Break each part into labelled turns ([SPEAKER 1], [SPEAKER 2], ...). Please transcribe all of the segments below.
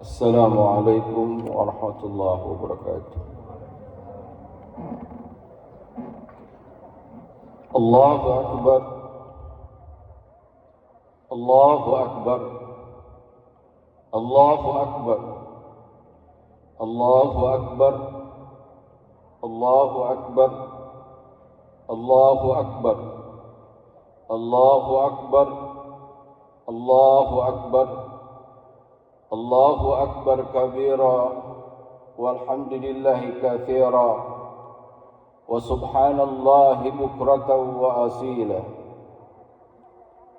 [SPEAKER 1] السلام عليكم ورحمة الله وبركاته. الله أكبر، الله أكبر، الله أكبر، الله أكبر، الله أكبر، الله أكبر، الله أكبر، الله أكبر، الله أكبر كبيرا والحمد لله كثيرا وسبحان الله بكرة وأصيلا.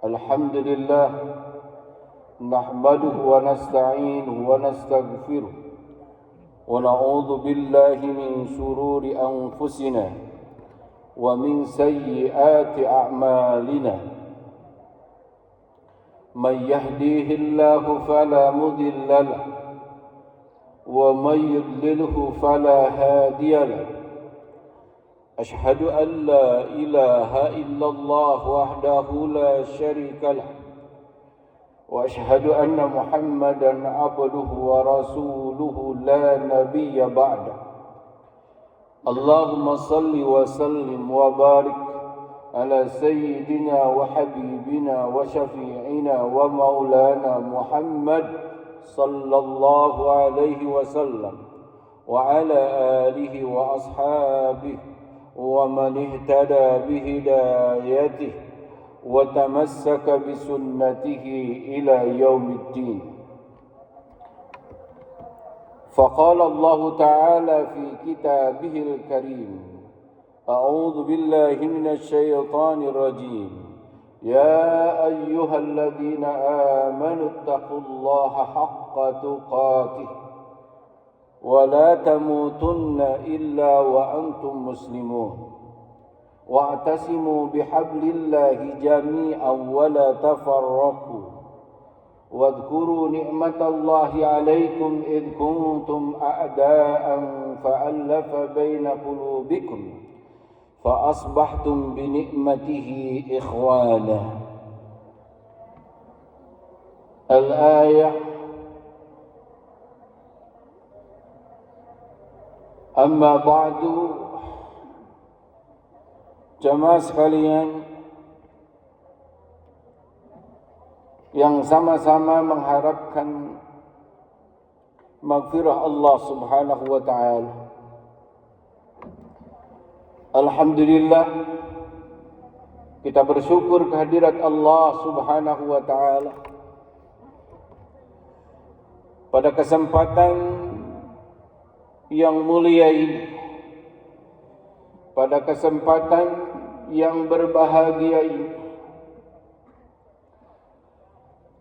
[SPEAKER 1] الحمد لله نحمده ونستعينه ونستغفره ونعوذ بالله من شرور أنفسنا ومن سيئات أعمالنا. من يهديه الله فلا مضل له ومن يضلله فلا هادي له. أشهد أن لا إله إلا الله وحده لا شريك له وأشهد أن محمدا عبده ورسوله لا نبي بعده. اللهم صل وسلم وبارك على سيدنا وحبيبنا وشفيعنا ومولانا محمد صلى الله عليه وسلم وعلى آله وأصحابه ومن اهتدى بهدايته وتمسك بسنته إلى يوم الدين. فقال الله تعالى في كتابه الكريم: أعوذ بالله من الشيطان الرجيم. يا أيها الذين آمنوا اتقوا الله حق تقاته ولا تموتن إلا وأنتم مسلمون واعتصموا بحبل الله جميعا ولا تفرقوا واذكروا نعمة الله عليكم إذ كنتم أعداء فألف بين قلوبكم فأصبحتم بنعمته إخوانا. الآية. Amma ba'du. Jamaah sekalian yang sama-sama mengharapkan maghfirah Allah Subhanahu wa taala. Alhamdulillah, kita bersyukur kehadirat Allah Subhanahu wa taala. Pada kesempatan yang mulia ini, pada kesempatan yang berbahagia ini,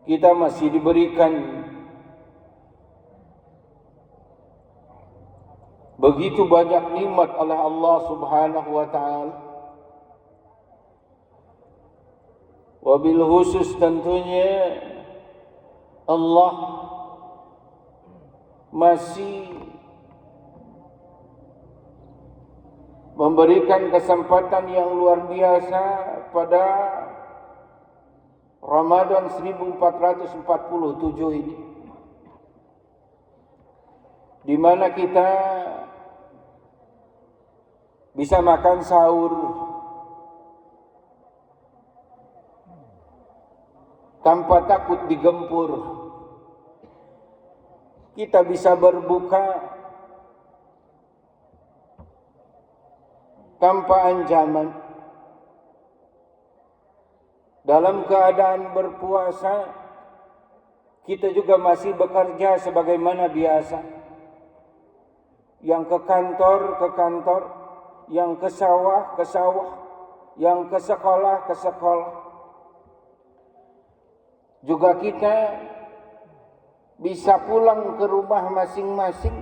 [SPEAKER 1] kita masih diberikan begitu banyak nikmat oleh Allah Subhanahu wa taala. Wabil khusus tentunya Allah masih memberikan kesempatan yang luar biasa pada Ramadan 1447 ini, di mana kita bisa makan sahur tanpa takut digempur. Kita bisa berbuka tanpa ancaman. Dalam keadaan berpuasa, kita juga masih bekerja sebagaimana biasa. Yang ke kantor, ke kantor. Yang ke sawah, ke sawah. Yang ke sekolah, ke sekolah. Juga kita bisa pulang ke rumah masing-masing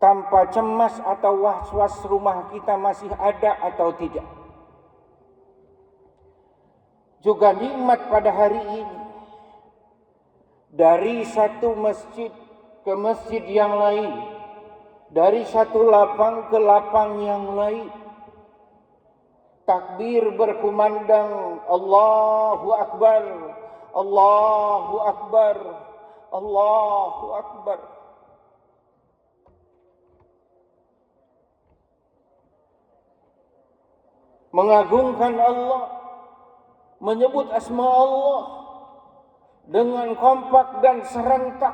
[SPEAKER 1] tanpa cemas atau was-was rumah kita masih ada atau tidak. Juga nikmat pada hari ini, dari satu masjid ke masjid yang lain, dari satu lapang ke lapang yang lain, takbir berkumandang, Allahu Akbar, Allahu Akbar, Allahu Akbar. Mengagungkan Allah, menyebut asma Allah dengan kompak dan serentak,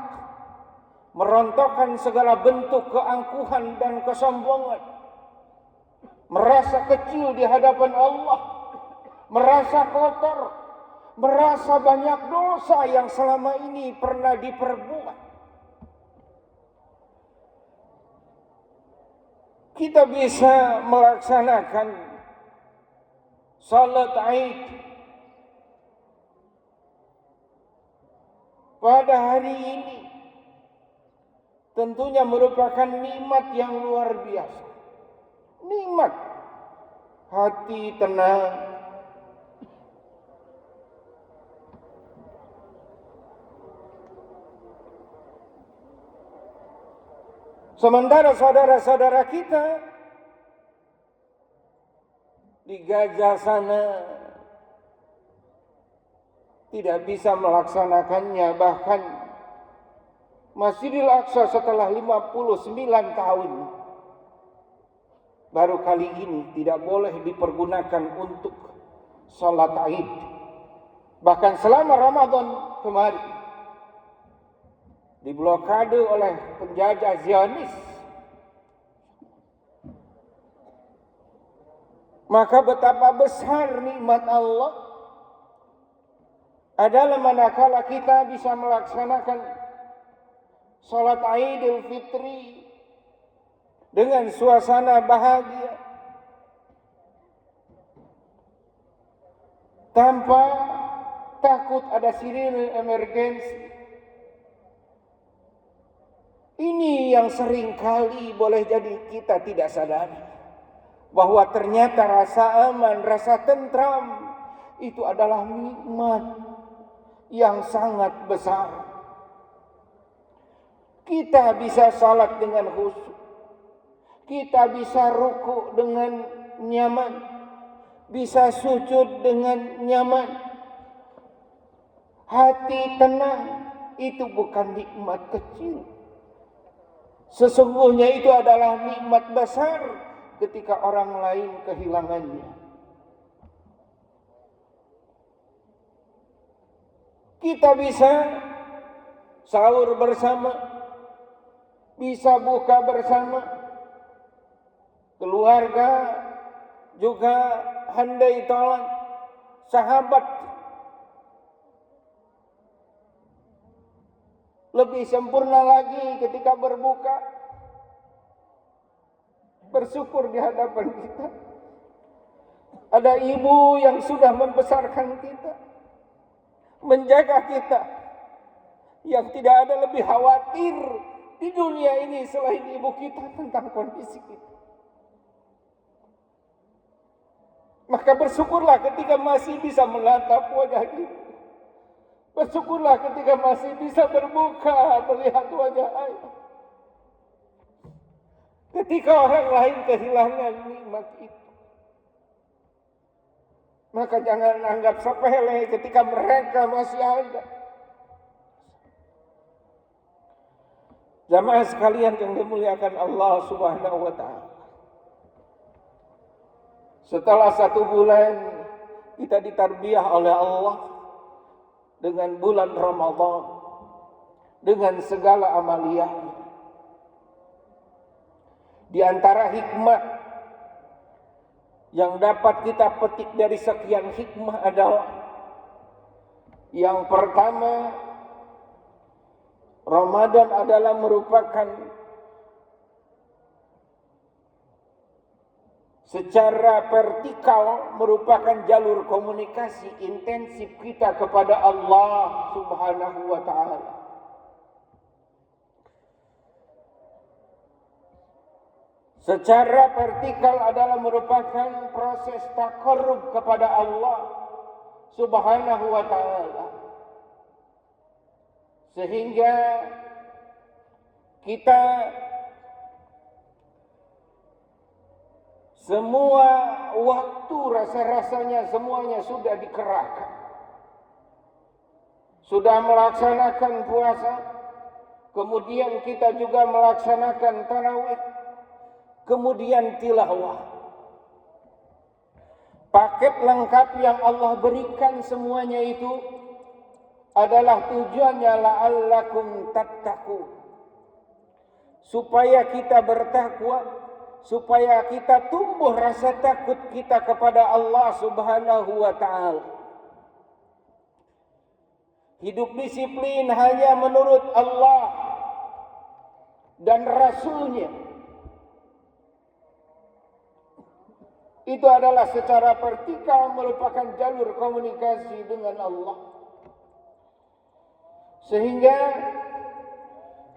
[SPEAKER 1] merontokkan segala bentuk keangkuhan dan kesombongan, merasa kecil di hadapan Allah, merasa kotor, merasa banyak dosa yang selama ini pernah diperbuat. Kita bisa melaksanakan salat Aid pada hari ini tentunya merupakan nikmat yang luar biasa. Nikmat hati tenang, sementara saudara-saudara kita di Gaza sana tidak bisa melaksanakannya, bahkan Masjidil Aqsa setelah 59 tahun baru kali ini tidak boleh dipergunakan untuk salat Aid. Bahkan selama Ramadan kemarin diblokade oleh penjajah Zionis. Maka betapa besar nikmat Allah adalah manakala kita bisa melaksanakan salat Idul Fitri dengan suasana bahagia, tanpa takut ada sirine emergensi. Ini yang seringkali boleh jadi kita tidak sadari, bahwa ternyata rasa aman, rasa tentram itu adalah nikmat yang sangat besar. Kita bisa salat dengan khusyuk, kita bisa ruku dengan nyaman, bisa sujud dengan nyaman, hati tenang. Itu bukan nikmat kecil, sesungguhnya itu adalah nikmat besar ketika orang lain kehilangannya. Kita bisa sahur bersama, bisa buka bersama, keluarga juga handai tolong, sahabat lebih sempurna lagi ketika berbuka, bersyukur di hadapan kita. Ada ibu yang sudah membesarkan kita, menjaga kita, yang tidak ada lebih khawatir di dunia ini selain ibu kita tentang kondisi kita. Maka bersyukurlah ketika masih bisa menatap wajah ibu. Bersyukurlah ketika masih bisa berbuka melihat wajah ayah. Ketika orang lain kehilangan nikmat itu, maka jangan anggap sepele ketika mereka masih ada. Jamaah sekalian yang dimuliakan Allah Subhanahu wa Ta'ala, setelah 1 bulan kita ditarbiyah oleh Allah dengan bulan Ramadan, dengan segala amaliyah. Di antara hikmah yang dapat kita petik dari sekian hikmah adalah yang pertama, Ramadan adalah merupakan secara vertikal merupakan jalur komunikasi intensif kita kepada Allah Subhanahu wa Ta'ala. Secara vertikal adalah merupakan proses taqarrub kepada Allah Subhanahu wa Ta'ala, sehingga kita semua waktu rasa-rasanya semuanya sudah dikerahkan, sudah melaksanakan puasa, kemudian kita juga melaksanakan tarawih, kemudian tilawah. Paket lengkap yang Allah berikan semuanya itu adalah tujuannya la'allakum tattaqun. Supaya kita bertakwa, supaya kita tumbuh rasa takut kita kepada Allah Subhanahu wa taala. Hidup disiplin hanya menurut Allah dan Rasul-Nya. Itu adalah secara vertikal merupakan jalur komunikasi dengan Allah. Sehingga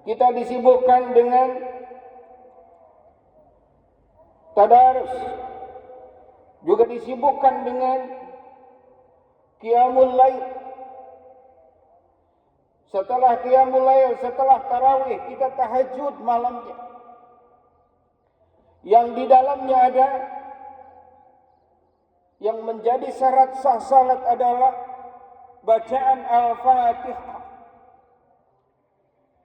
[SPEAKER 1] kita disibukkan dengan tadarus, juga disibukkan dengan qiyamul lail. Setelah qiyamul lail, setelah tarawih, kita tahajud malamnya. Yang di dalamnya ada, yang menjadi syarat sah salat adalah bacaan Al-Fatihah.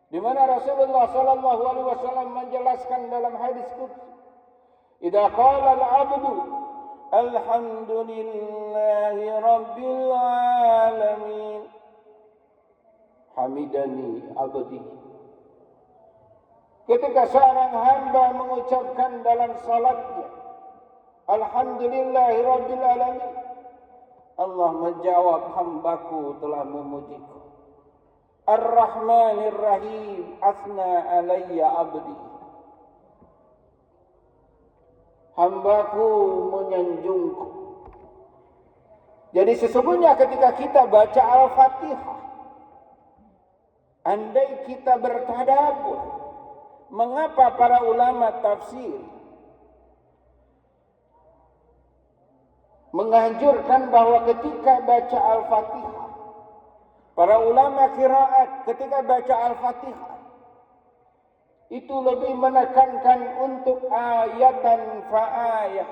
[SPEAKER 1] Di mana Rasulullah sallallahu alaihi wasallam menjelaskan dalam hadis qudsi, "Idza qala al-'abdu alhamdulillahi rabbil alamin, hamidani abdi." Ketika seorang hamba mengucapkan dalam salatnya, alhamdulillahi rabbil alamin, Allah menjawab, hambaku telah memujiku. Ar-Rahmanir Rahim, asna alayya abdi, hambaku menyanjungku. Jadi sesungguhnya ketika kita baca Al-Fatihah, andai kita bertadabbur, mengapa para ulama tafsir menganjurkan bahwa ketika baca Al-Fatihah, para ulama qiraat ketika baca Al-Fatihah itu lebih menekankan untuk ayatan fa ayat,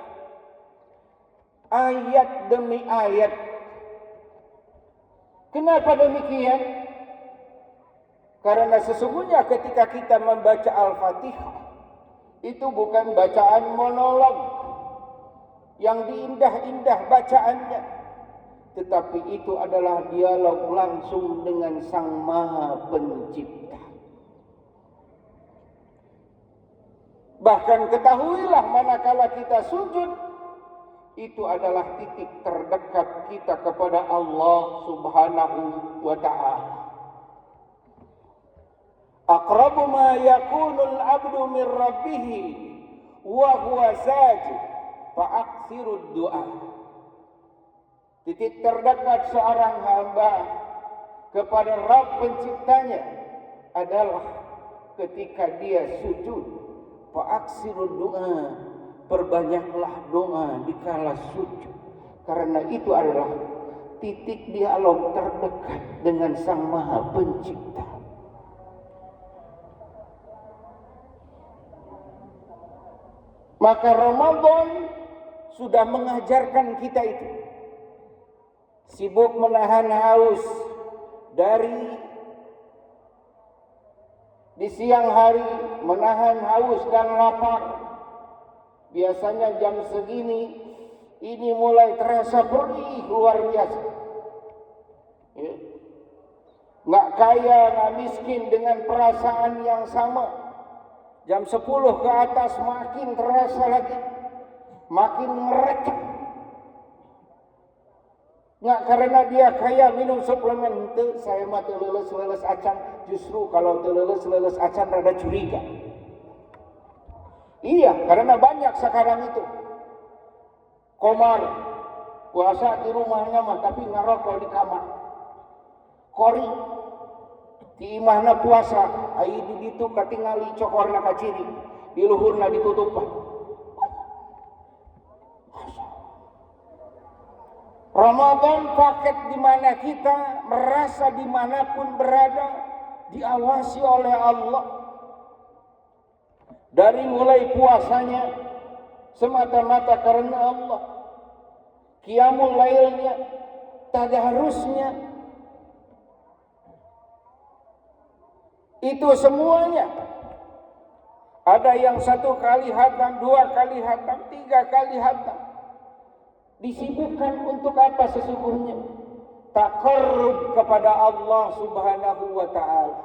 [SPEAKER 1] ayat demi ayat. Kenapa demikian? Karena sesungguhnya ketika kita membaca Al-Fatihah, itu bukan bacaan monolog yang diindah-indah bacaannya, tetapi itu adalah dialog langsung dengan Sang Maha Pencipta. Bahkan ketahuilah manakala kita sujud, itu adalah titik terdekat kita kepada Allah Subhanahu wa ta'ala. Aqrabu ma yakunul abdu min rabbih wa huwa sajid fa'aksirud du'a. Titik terdekat seorang hamba kepada Rabb penciptanya adalah ketika dia sujud. Fa'aksirud du'a, perbanyaklah doa dikala sujud. Karena itu adalah titik dialog terdekat dengan Sang Maha Pencipta. Maka Ramadan sudah mengajarkan kita itu. Sibuk menahan haus dari di siang hari, menahan haus dan lapar. Biasanya jam segini ini mulai terasa perih luar biasa. Ya. Nggak kaya, nggak miskin dengan perasaan yang sama. Jam 10 ke atas makin terasa lagi, makin ngerekek. Nggak karena dia kaya minum suplemen, itu saya mah leles acan. Justru kalau leles acan rada curiga. Iya, karena banyak sekarang itu komar, puasa di rumahnya mah tapi ngerokok di kamar. Kori di imahna puasa, ai di ditu katingali cokorna kaciri, di luhurna ditutupan. Ramadan paket di mana kita merasa dimanapun berada diawasi oleh Allah. Dari mulai puasanya semata-mata karena Allah, qiyamul lailnya, tadarusnya, Itu semuanya. Ada yang 1 kali khatam, 2 kali khatam, 3 kali khatam. Disibukkan untuk apa sesungguhnya? Taqarrub kepada Allah Subhanahu wa ta'ala.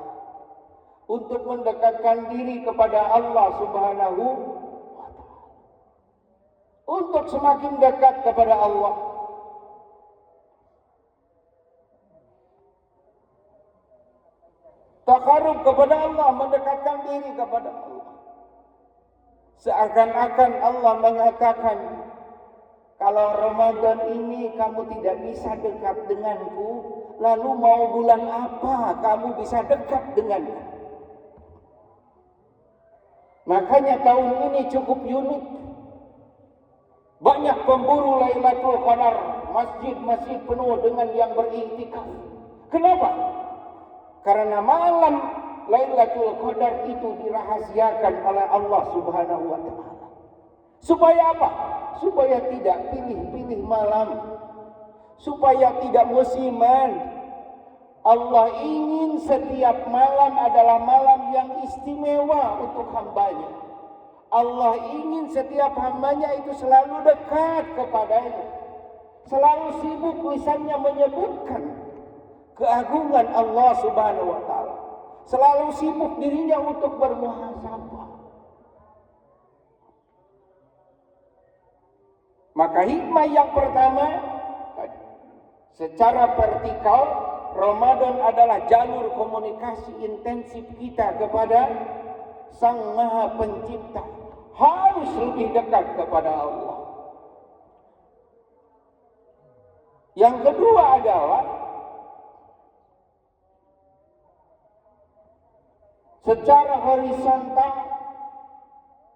[SPEAKER 1] Untuk mendekatkan diri kepada Allah Subhanahu wa ta'ala. Untuk semakin dekat kepada Allah. Taqarrub kepada Allah, mendekatkan diri kepada Allah. Seakan-akan Allah mengatakan, kalau Ramadan ini kamu tidak bisa dekat denganku, lalu mau bulan apa kamu bisa dekat denganku? Makanya tahun ini cukup unik. Banyak pemburu Lailatul Qadar, masjid-masjid penuh dengan yang beriktikaf. Kenapa? Karena malam Lailatul Qadar itu dirahasiakan oleh Allah Subhanahu wa ta'ala. Supaya apa? Supaya tidak pilih-pilih malam. Supaya tidak musiman. Allah ingin setiap malam adalah malam yang istimewa untuk hambanya. Allah ingin setiap hambanya itu selalu dekat kepadanya. Selalu sibuk lisannya menyebutkan keagungan Allah Subhanahu wa ta'ala. Selalu sibuk dirinya untuk bermuhasabah. Maka hikmah yang pertama, secara vertikal, Ramadan adalah jalur komunikasi intensif kita kepada Sang Maha Pencipta. Harus lebih dekat kepada Allah. Yang kedua adalah secara horizontal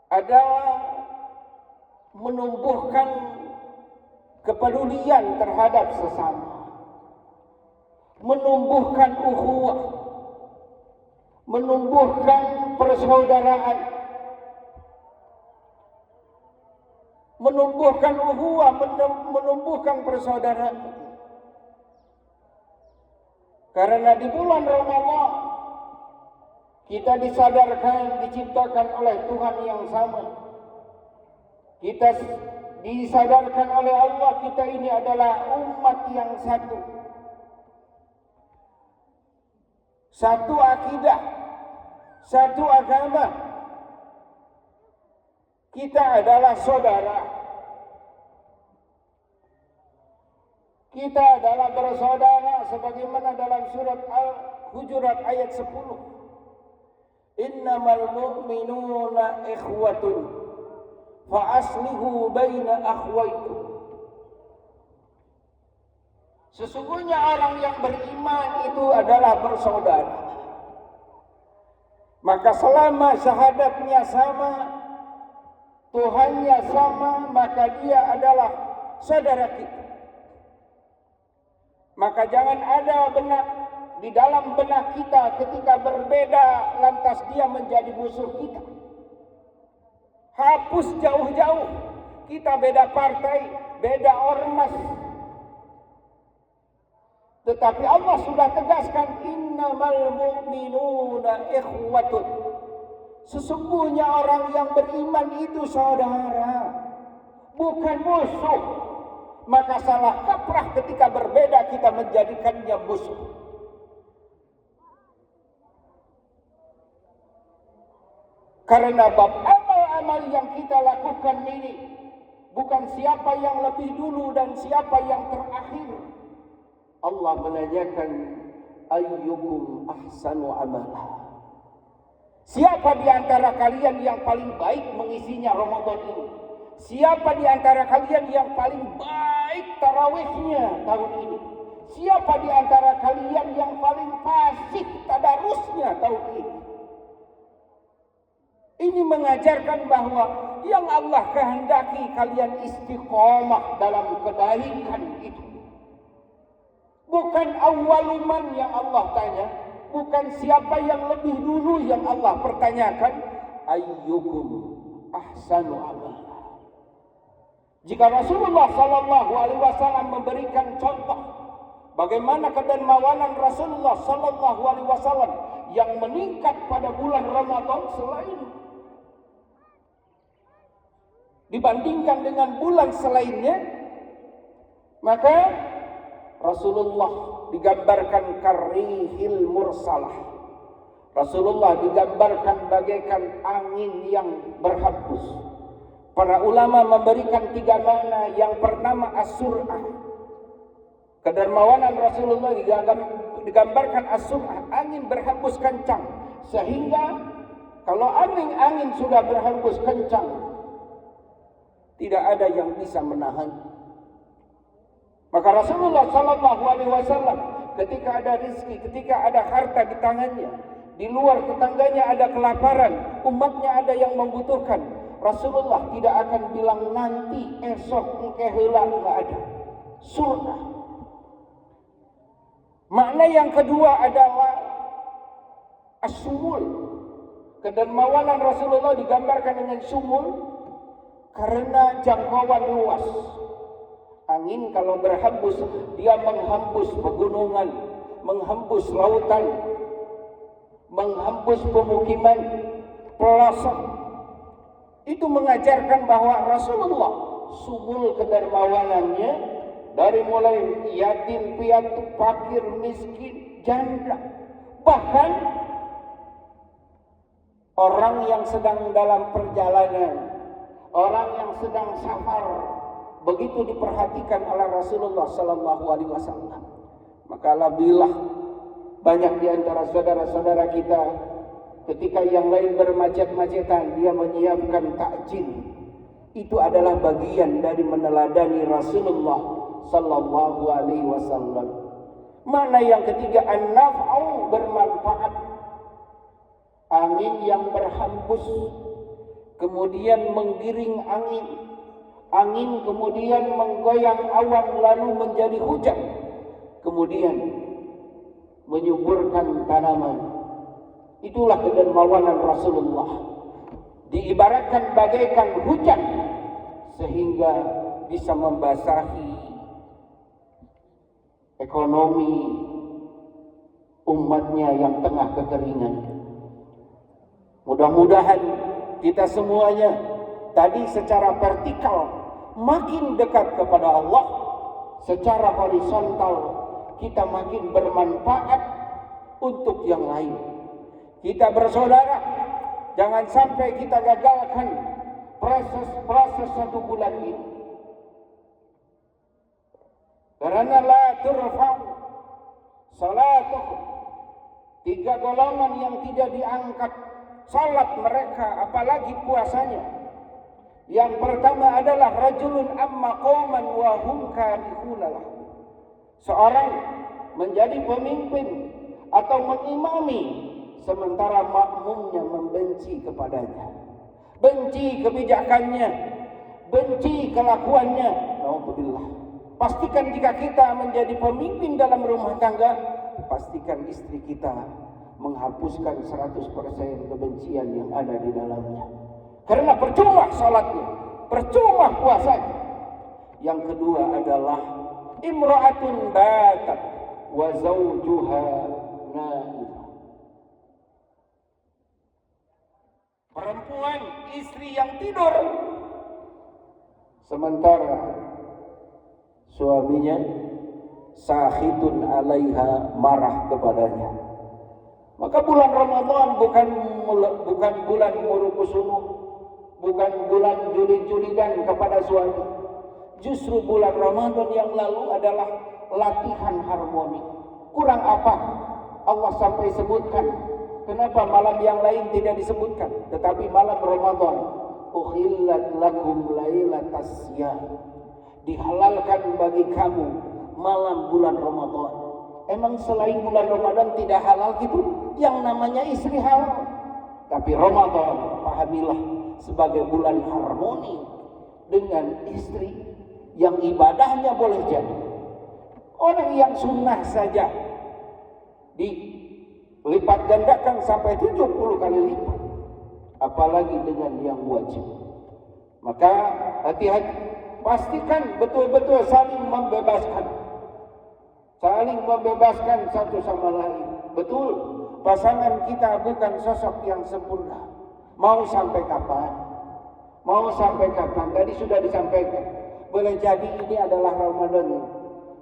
[SPEAKER 1] adalah menumbuhkan kepedulian terhadap sesama, menumbuhkan ukhuwah, menumbuhkan persaudaraan, menumbuhkan ukhuwah, menumbuhkan persaudaraan. Karena di bulan Ramadan kita disadarkan, diciptakan oleh Tuhan yang sama. Kita disadarkan oleh Allah, kita ini adalah umat yang satu. Satu akidah, satu agama. Kita adalah saudara. Kita adalah bersaudara sebagaimana dalam surat Al-Hujurat ayat 10. Innamal mu'minuna ikhwatun fa aslihu baina akhwaykum. Sesungguhnya orang yang beriman itu adalah bersaudara. Maka selama syahadatnya sama, Tuhannya sama, maka dia adalah saudara kita. Maka jangan ada di dalam benak kita ketika berbeda lantas dia menjadi musuh kita. Hapus jauh-jauh. Kita beda partai, beda ormas. Tetapi Allah sudah tegaskan, innamal mu'minuna ikhwatun. Sesungguhnya orang yang beriman itu saudara, bukan musuh. Maka salah kaprah ketika berbeda kita menjadikannya musuh. Karena bab amal-amal yang kita lakukan ini bukan siapa yang lebih dulu dan siapa yang terakhir. Allah menanyakan, ayyukum ahsanu amala. Siapa di antara kalian yang paling baik mengisinya Ramadan ini? Siapa di antara kalian yang paling baik tarawihnya tahun ini? Siapa di antara kalian yang paling fasih tadarusnya tahun ini? Ini mengajarkan bahwa yang Allah kehendaki kalian istiqomah dalam kebaikan itu. Bukan awaluman yang Allah tanya, bukan siapa yang lebih dulu yang Allah pertanyakan, ayyukum ahsanu amala. Jika Rasulullah SAW memberikan contoh bagaimana kedermawanan Rasulullah sallallahu alaihi wasallam yang meningkat pada bulan Ramadan selain dibandingkan dengan bulan selainnya, maka Rasulullah digambarkan karihil mursalah. Rasulullah digambarkan bagaikan angin yang berhembus. Para ulama memberikan 3 makna. Yang pertama as-sur'ah. Kedermawanan Rasulullah digambarkan as-sur'ah, angin berhembus kencang, sehingga kalau angin sudah berhembus kencang, tidak ada yang bisa menahan. Maka Rasulullah sallallahu alaihi wasallam ketika ada rizki, ketika ada harta di tangannya, di luar tetangganya ada kelaparan, umatnya ada yang membutuhkan, Rasulullah tidak akan bilang nanti, esok, engke heula, enggak ada. Surah. Makna yang kedua adalah as-sumul. Kedermawanan Rasulullah digambarkan dengan sumul karena jangkauan luas. Angin kalau berhembus, dia menghembus pegunungan, menghembus lautan, menghembus pemukiman, pelosok. Itu mengajarkan bahwa Rasulullah sumul kedermawanannya dari mulai yatim piatu, fakir, miskin, janda, bahkan orang yang sedang dalam perjalanan, orang yang sedang safar, begitu diperhatikan oleh Rasulullah sallallahu alaihi wasallam. Maka alhamdulillah banyak di antara saudara-saudara kita ketika yang lain bermacet-macetan, dia menyiapkan takjil. Itu adalah bagian dari meneladani Rasulullah sallallahu alaihi wasallam. Mana yang ketiga, an-naf'u, bermanfaat. Angin yang berhembus kemudian menggiring angin. Angin kemudian menggoyang awan lalu menjadi hujan. Kemudian menyuburkan tanaman. Itulah kedermawanan Rasulullah. Diibaratkan bagaikan hujan sehingga bisa membasahi ekonomi umatnya yang tengah kekeringan. Mudah-mudahan kita semuanya tadi secara vertikal makin dekat kepada Allah, secara horizontal kita makin bermanfaat untuk yang lain. Kita bersaudara, jangan sampai kita gagalkan proses 1 bulan ini. Karena la turfa'u salatuhum, 3 golongan yang tidak diangkat salat mereka, apalagi puasanya. Yang pertama adalah rajulun amma qauman wa hum karihuna lah. Seorang menjadi pemimpin atau mengimami sementara makmumnya membenci kepadanya, benci kebijakannya, benci kelakuannya. Alhamdulillah. Pastikan jika kita menjadi pemimpin dalam rumah tangga, pastikan istri kita menghapuskan 100% kebencian yang ada di dalamnya. Karena percuma salatnya, percuma puasanya. Yang kedua adalah imra'atun batat wa zawjuha naimah. Perempuan, istri yang tidur sementara suaminya sahitun alaiha, marah kepadanya. Maka bulan Ramadan bukan bulan murukusumu, bukan bulan julid-julidan kepada suami. Justru bulan Ramadan yang lalu adalah latihan harmoni. Kurang apa Allah sampai sebutkan? Kenapa malam yang lain tidak disebutkan? Tetapi malam Ramadan, uhillat lakum lailatas siyam, dihalalkan bagi kamu malam bulan Ramadan. Emang selain bulan Ramadan tidak halal gitu? Yang namanya istri halal. Tapi Ramadan, pahamilah, sebagai bulan harmoni dengan istri yang ibadahnya boleh jadi. Orang yang sunnah saja dilipat gandakan sampai 70 kali lipat. Apalagi dengan yang wajib. Maka hati-hati, pastikan betul-betul saling membebaskan. saling membebaskan satu sama lain. Betul, pasangan kita bukan sosok yang sempurna. Mau sampai kapan? Mau sampai kapan? Tadi sudah disampaikan. Boleh jadi ini adalah Ramadan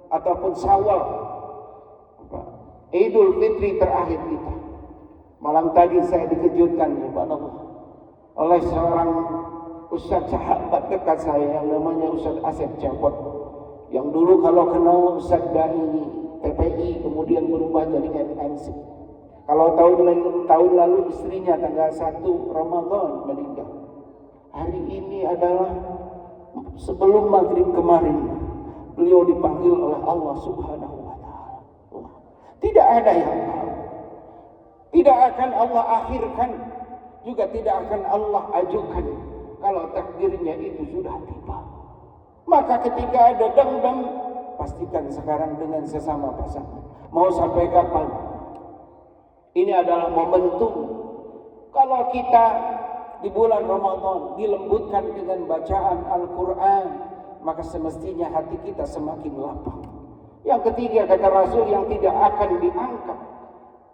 [SPEAKER 1] ataupun Syawal, Idul Fitri terakhir kita. Malam tadi saya dikejutkan, subhanallah, oleh seorang ustaz sahabat dekat saya yang namanya Ustaz Asep Cepot, yang dulu kalau kenal Ustaz dari TPI kemudian berubah jadi NNC. Kalau tahun lalu istrinya tanggal 1 Ramadan meninggal. Hari ini adalah sebelum maghrib kemarin beliau dipanggil oleh Allah Subhanahu wa taala. Tidak ada yang tahu. Tidak akan Allah akhirkan, juga tidak akan Allah ajukan kalau takdirnya itu sudah tiba. Maka ketika ada dendam, pastikan sekarang dengan sesama pasangan. Mau sampai kapan? Ini adalah momentum. Kalau kita di bulan Ramadan dilembutkan dengan bacaan Al-Quran, maka semestinya hati kita semakin lapang. Yang ketiga, kata Rasul, yang tidak akan diangkat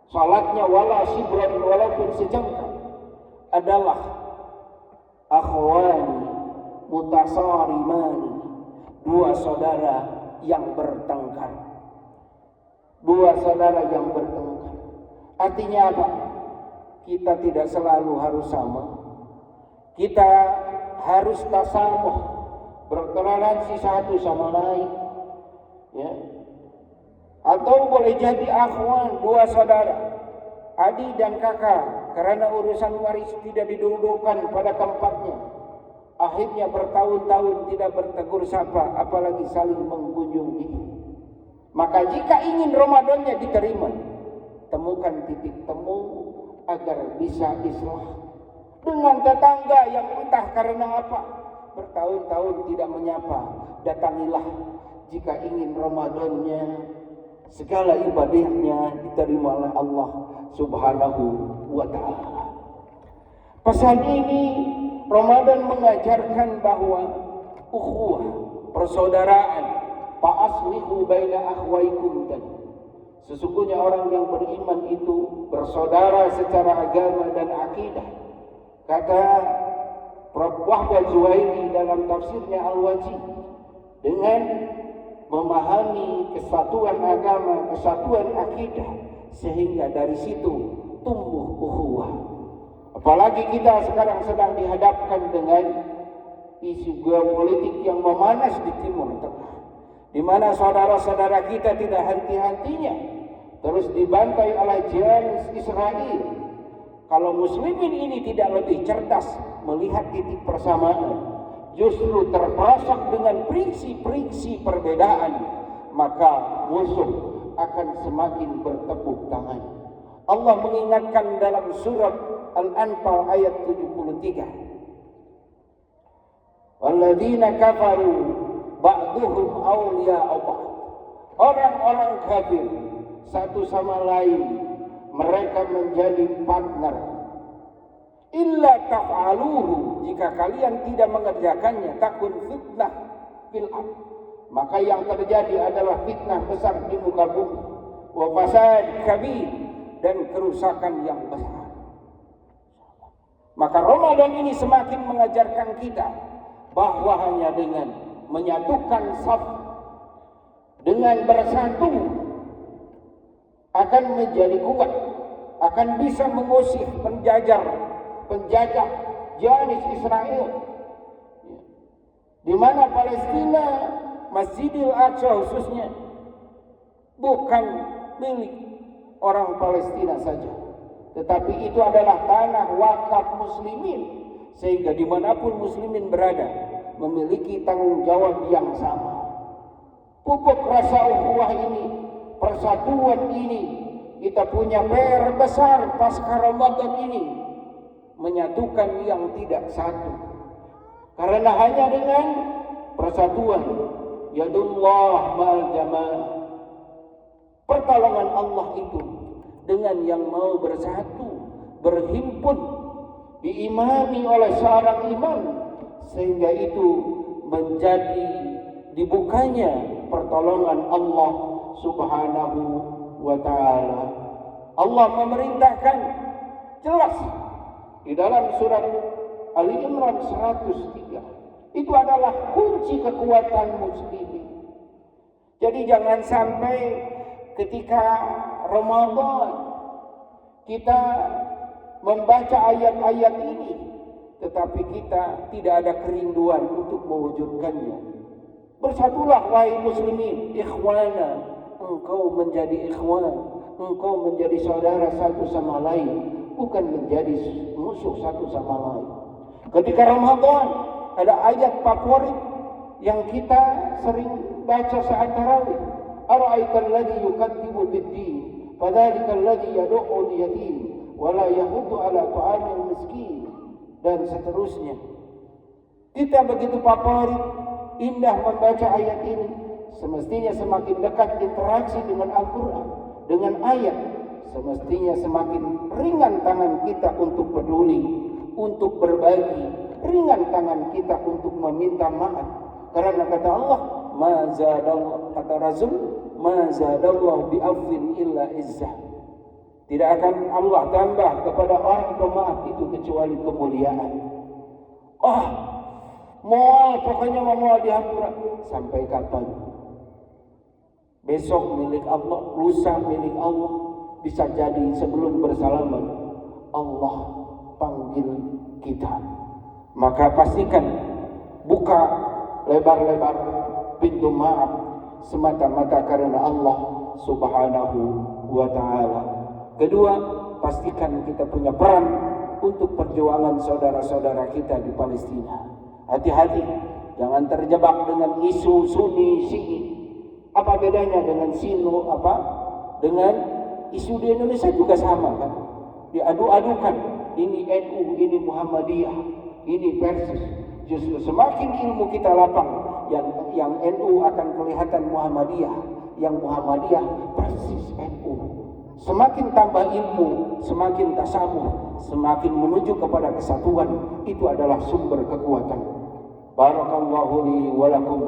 [SPEAKER 1] salatnya wala shibran walaupun sejengkal adalah akhwani mutasarimani, dua saudara yang bertengkar. Dua saudara yang bertengkar. Artinya apa? Kita tidak selalu harus sama. Kita harus tasamuh, bertoleransi satu sama lain. Ya. Atau boleh jadi akhwan, dua saudara, adik dan kakak, karena urusan waris tidak didudukan pada tempatnya. Akhirnya bertahun-tahun tidak bertegur sapa, apalagi saling mengunjungi. Maka jika ingin Ramadannya diterima, temukan titik temu agar bisa islah. Dengan tetangga yang entah karena apa bertahun-tahun tidak menyapa, datangilah jika ingin Ramadannya, segala ibadahnya diterima oleh Allah Subhanahu wa ta'ala. Pesan ini Ramadan mengajarkan bahwa ukhuwah, persaudaraan, fa'aslihu baina akhwaikum, dan sesungguhnya orang yang beriman itu bersaudara secara agama dan akidah. Kata Prof. Wahbah Zuhaili dalam tafsirnya Al-Wajih, dengan memahami kesatuan agama, kesatuan akidah, sehingga dari situ tumbuh ukhuwah. Apalagi kita sekarang sedang dihadapkan dengan isu geopolitik yang memanas di Timur Tengah, di mana saudara-saudara kita tidak henti-hentinya terus dibantai oleh Zionis Israel. Kalau muslimin ini tidak lebih cerdas melihat titik persamaan, justru terperosok dengan prinsip-prinsip perbedaan, maka musuh akan semakin bertepuk tangan. Allah mengingatkan dalam surat Al-Anfal ayat 73, walladzina kafaru ba'duhum awliya'u ba'd. Orang-orang kafir satu sama lain mereka menjadi partner. Illa taf'aluhu, jika kalian tidak mengerjakannya, takun fitnah fil ardh, maka yang terjadi adalah fitnah besar di muka bumi, wa fasad kabir, dan kerusakan yang besar. Maka Ramadan ini semakin mengajarkan kita bahwa hanya dengan menyatukan saf, dengan bersatu, akan menjadi kuat, akan bisa mengusir penjajah Zionis Israel, di mana Palestina, Masjidil Aqsa khususnya, bukan milik orang Palestina saja, tetapi itu adalah tanah wakaf muslimin, sehingga dimanapun muslimin berada memiliki tanggung jawab yang sama. Pupuk rasa ukhuwah ini, persatuan ini, kita punya PR besar pasca Ramadan ini, menyatukan yang tidak satu. Karena hanya dengan persatuan, yadullah ma'al jamaah, pertolongan Allah itu dengan yang mau bersatu, berhimpun, diimami oleh seorang imam, sehingga itu menjadi dibukanya pertolongan Allah Subhanahu wa ta'ala. Allah memerintahkan jelas di dalam surat Ali Imran 103. Itu adalah kunci kekuatan muslimin. Jadi jangan sampai ketika Ramadan kita membaca ayat-ayat ini, tetapi kita tidak ada kerinduan untuk mewujudkannya. Bersatulah wahai muslimin, ikhwana, engkau menjadi ikhwan, engkau menjadi saudara satu sama lain, bukan menjadi musuh satu sama lain. Ketika Ramadan ada ayat favorit yang kita sering baca saat tarawih. Ara'aital ladzi yukadzibu bid-din, fadzalikal ladzi yad'u al-yatim wa la yahuddu 'ala ta'amil miskin, dan seterusnya. Kita begitu favorit, indah membaca ayat ini. Semestinya semakin dekat interaksi dengan Al-Quran, dengan ayat, semestinya semakin ringan tangan kita untuk peduli, untuk berbagi, ringan tangan kita untuk meminta maaf. Karena kata Allah, kata Rasul, ma zadallahu bi'afwin illa izzah. Tidak akan Allah tambah kepada orang pemaaf itu kecuali kemuliaan. Pokoknya mau dihapura. Sampai kapan? Besok milik Allah, lusa milik Allah. Bisa jadi sebelum bersalaman Allah panggil kita. Maka pastikan buka lebar-lebar pintu maaf semata-mata karena Allah Subhanahu wa ta'ala. Kedua, pastikan kita punya peran untuk perjuangan saudara-saudara kita di Palestina. Hati-hati, jangan terjebak dengan isu Sunni Syi'i. Apa bedanya dengan Sino? Dengan isu di Indonesia juga sama kan? Diadu-adukan. Ini NU, ini Muhammadiyah, ini Persis. Justru semakin ilmu kita lapang, yang NU akan kelihatan Muhammadiyah, yang Muhammadiyah persis NU. Semakin tambah ilmu, semakin tasamuh, semakin menuju kepada kesatuan. Itu adalah sumber kekuatan. Barakallahu li wa lakum,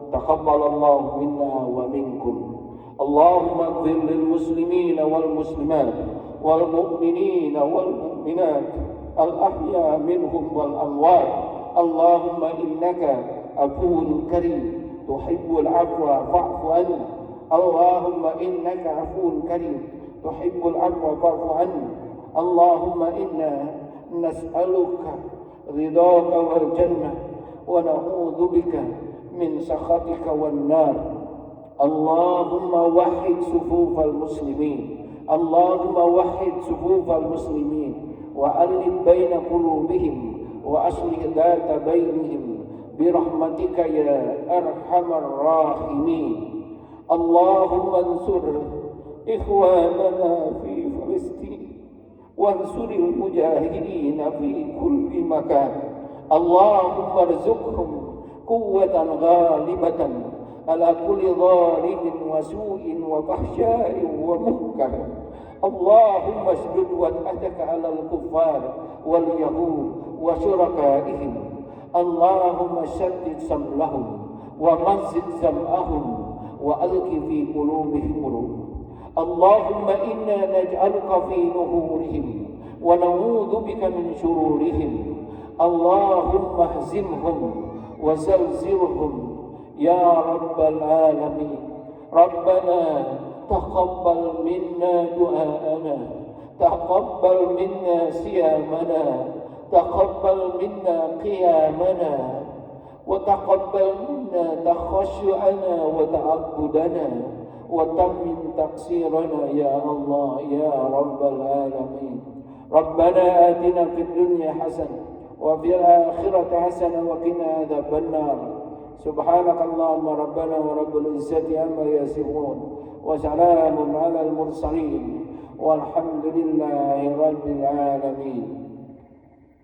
[SPEAKER 1] taqabbalallahu minna wa minkum. Allahumma ighfir lil muslimina wal muslimat wal mu'minina wal mu'minat al ahya minhum wal amwat. Allahumma innaka afuwun karim tuhibbul afwa fa'fu anna. Allahumma innaka afuwun karim tuhibbul afwa fa'fu anna. Allahumma inna nas'aluka ridaka wal jannah wa na'udzu bika min sakhatika wan nar. Allahumma wahhid sufufal muslimin. Allahumma wahhid sufufal muslimin wa alif baina qulubihim وأصلح ذات بينهم برحمتك يا أرحم الراحمين. اللهم انصر إخواننا في فلسطين وانصر المجاهدين في كل مكان. اللهم ارزقهم قوة غالبة على كل ظالم وسوء وفحشاء ومنكر. اللهم اشدد وطأتك على الكفار واليهود وشركائهم. اللهم شدد سملهم ومزق سمعهم وألق في قلوبهم الرعب. اللهم إنا نجعلك في نحورهم ونعوذ بك من شرورهم. اللهم اهزمهم وزلزلهم يا رب العالمين. ربنا تقبل منا دعاءنا، تقبل منا صيامنا، تقبل منا قيامنا، وتقبل منا تخشعنا وتعبدنا، وتمم تقصيرنا يا الله يا رب العالمين. ربنا آتنا في الدنيا حسنة وفي الآخرة حسنة وقنا عذاب النار. سبحانك اللهم ربنا ورب العزة عما يصفون وسلام على المرسلين والحمد لله رب العالمين.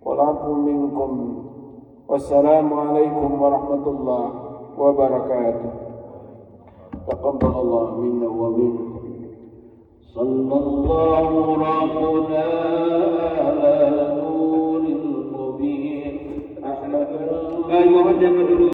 [SPEAKER 1] والعفو منكم والسلام عليكم ورحمة الله وبركاته. تقبل الله منا ومنكم. صلى الله ربنا على نور المبين.